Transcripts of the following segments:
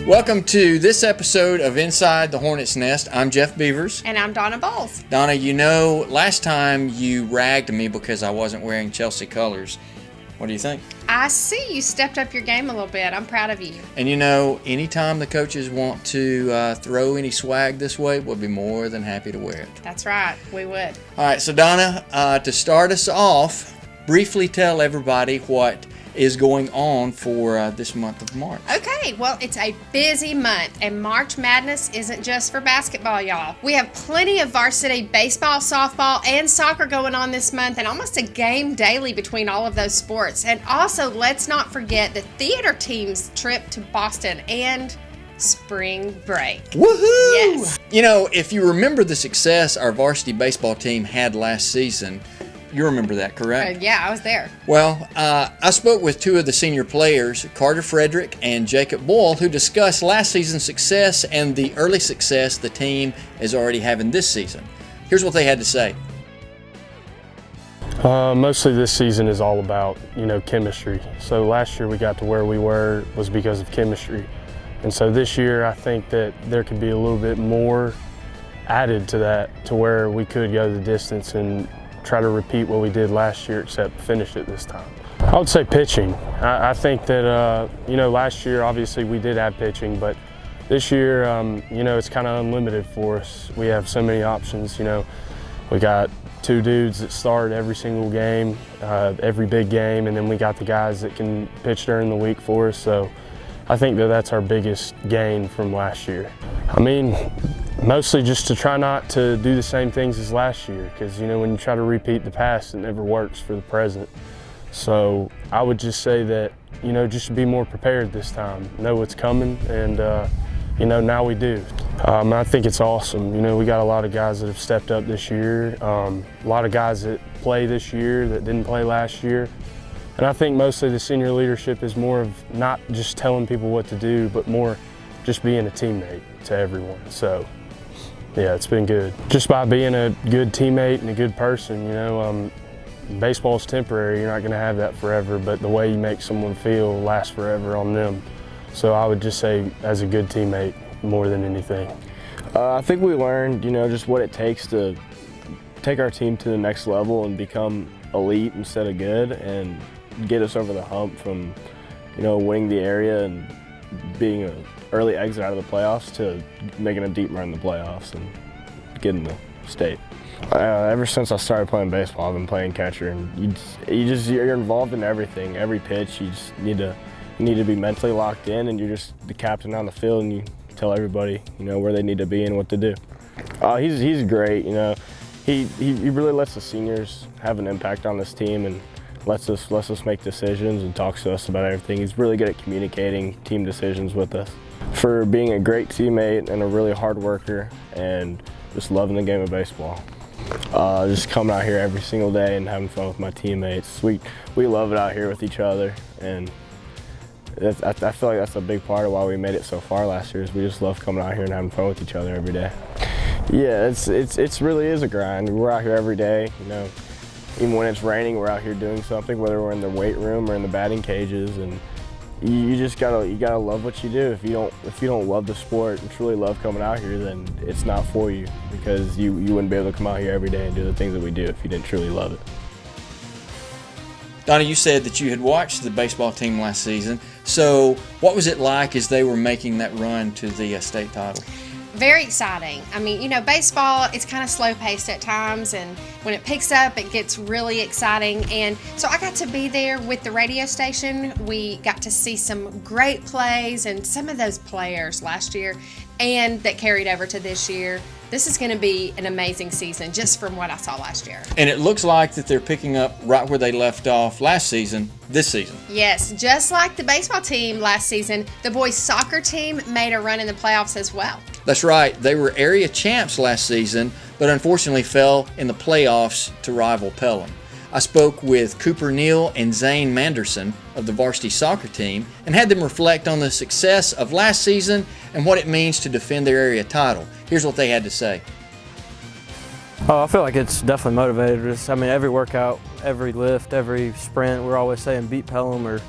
Welcome to this episode of Inside the Hornets Nest. I'm Jeff Beavers. And I'm Donna Bowles. Donna, you know, last time you ragged me because I wasn't wearing Chelsea colors. What do you think? I see you stepped up your game a little bit. I'm proud of you. And you know, anytime the coaches want to throw any swag this way, we'll be more than happy to wear it. That's right. We would. All right, so Donna, to start us off, briefly tell everybody what is going on for this month of March. Okay, well, it's a busy month, and March Madness isn't just for basketball, y'all. We have plenty of varsity baseball, softball, and soccer going on this month, and almost a game daily between all of those sports. And also, let's not forget the theater team's trip to Boston and spring break. Woohoo! Yes. You know, if you remember the success our varsity baseball team had last season, you remember that, correct? Yeah, I was there. Well, I spoke with two of the senior players, Carter Frederick and Jacob Boyle, who discussed last season's success and the early success the team is already having this season. Here's what they had to say. Mostly this season is all about, chemistry. So last year we got to where we were was because of chemistry. And so this year I think that there could be a little bit more added to that to where we could go the distance and try to repeat what we did last year, except finish it this time. I would say pitching. I think that, last year obviously we did have pitching, but this year, it's kind of unlimited for us. We have so many options. We got two dudes that start every single game, every big game, and then we got the guys that can pitch during the week for us. So I think that that's our biggest gain from last year. Mostly just to try not to do the same things as last year, because when you try to repeat the past, it never works for the present. So I would just say that just to be more prepared this time, know what's coming, and now we do. I think it's awesome. We got a lot of guys that have stepped up this year, a lot of guys that play this year that didn't play last year. And I think mostly the senior leadership is more of not just telling people what to do, but more just being a teammate to everyone. So yeah, it's been good. Just by being a good teammate and a good person, baseball is temporary. You're not going to have that forever, but the way you make someone feel lasts forever on them. So I would just say as a good teammate more than anything. I think we learned, just what it takes to take our team to the next level and become elite instead of good, and get us over the hump from, winning the area and being an early exit out of the playoffs to making a deep run in the playoffs and getting the state. Ever since I started playing baseball, I've been playing catcher, and you're involved in everything, every pitch. You just need to be mentally locked in, and you're just the captain on the field, and you tell everybody, where they need to be and what to do. He's great, He really lets the seniors have an impact on this team and lets us make decisions and talks to us about everything. He's really good at communicating team decisions with us. For being a great teammate and a really hard worker and just loving the game of baseball. Just coming out here every single day and having fun with my teammates. We love it out here with each other, and I feel like that's a big part of why we made it so far last year, is we just love coming out here and having fun with each other every day. Yeah, it's really is a grind. We're out here every day, Even when it's raining, we're out here doing something, whether we're in the weight room or in the batting cages, and you just gotta love what you do. If you don't love the sport and truly love coming out here, then it's not for you, because you wouldn't be able to come out here every day and do the things that we do if you didn't truly love it. Donna, you said that you had watched the baseball team last season. So what was it like as they were making that run to the state title? Very exciting. Baseball, it's kind of slow-paced at times, and when it picks up, it gets really exciting. And so I got to be there with the radio station. We got to see some great plays and some of those players last year and that carried over to this year. This is going to be an amazing season just from what I saw last year. And it looks like that they're picking up right where they left off last season, this season. Yes, just like the baseball team last season, the boys soccer team made a run in the playoffs as well. That's right. They were area champs last season, but unfortunately fell in the playoffs to rival Pelham. I spoke with Cooper Neal and Zane Manderson of the varsity soccer team and had them reflect on the success of last season and what it means to defend their area title. Here's what they had to say. Oh, I feel like it's definitely motivated us. Every workout, every lift, every sprint, we're always saying beat Pelham or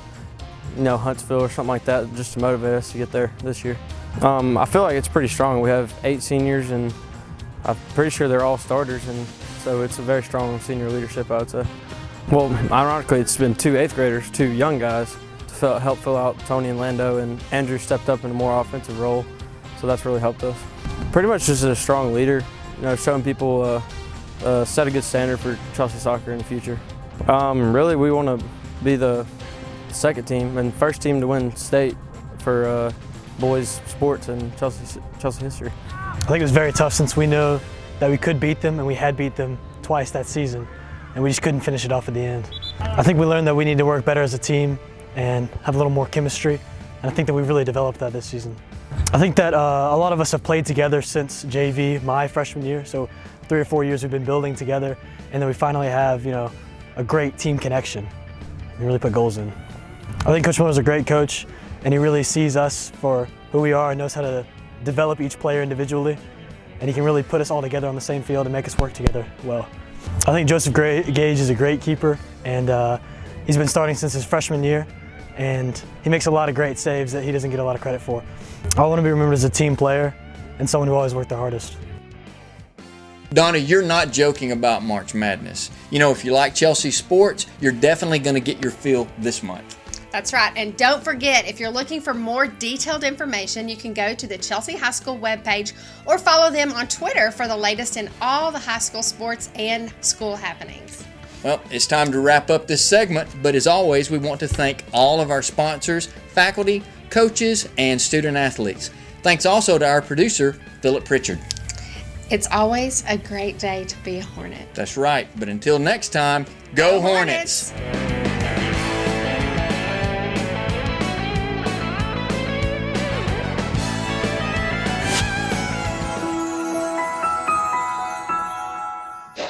Huntsville or something like that, just to motivate us to get there this year. I feel like it's pretty strong. We have 8 seniors, and I'm pretty sure they're all starters, and so it's a very strong senior leadership, I would say. Well, ironically, it's been 2 8th graders, 2 young guys, to help fill out Tony and Lando, and Andrew stepped up in a more offensive role, so that's really helped us. Pretty much just a strong leader, showing people set a good standard for Chelsea soccer in the future. Really, we want to be the second team and first team to win state for boys sports in Chelsea history. I think it was very tough since we knew that we could beat them, and we had beat them twice that season, and we just couldn't finish it off at the end. I think we learned that we need to work better as a team and have a little more chemistry, and I think that we've really developed that this season. I think that a lot of us have played together since JV, my freshman year, so 3 or 4 years we've been building together, and then we finally have a great team connection and really put goals in. I think Coach Miller's a great coach, and he really sees us for who we are and knows how to develop each player individually, and he can really put us all together on the same field and make us work together well. I think Joseph Gage is a great keeper, and he's been starting since his freshman year, and he makes a lot of great saves that he doesn't get a lot of credit for. I want to be remembered as a team player and someone who always worked their hardest. Donna, you're not joking about March Madness. If you like Chelsea sports, you're definitely going to get your fill this month. That's right. And don't forget, if you're looking for more detailed information, you can go to the Chelsea High School webpage or follow them on Twitter for the latest in all the high school sports and school happenings. Well, it's time to wrap up this segment, but as always, we want to thank all of our sponsors, faculty, coaches, and student athletes. Thanks also to our producer, Philip Pritchard. It's always a great day to be a Hornet. That's right, but until next time, go Hornets!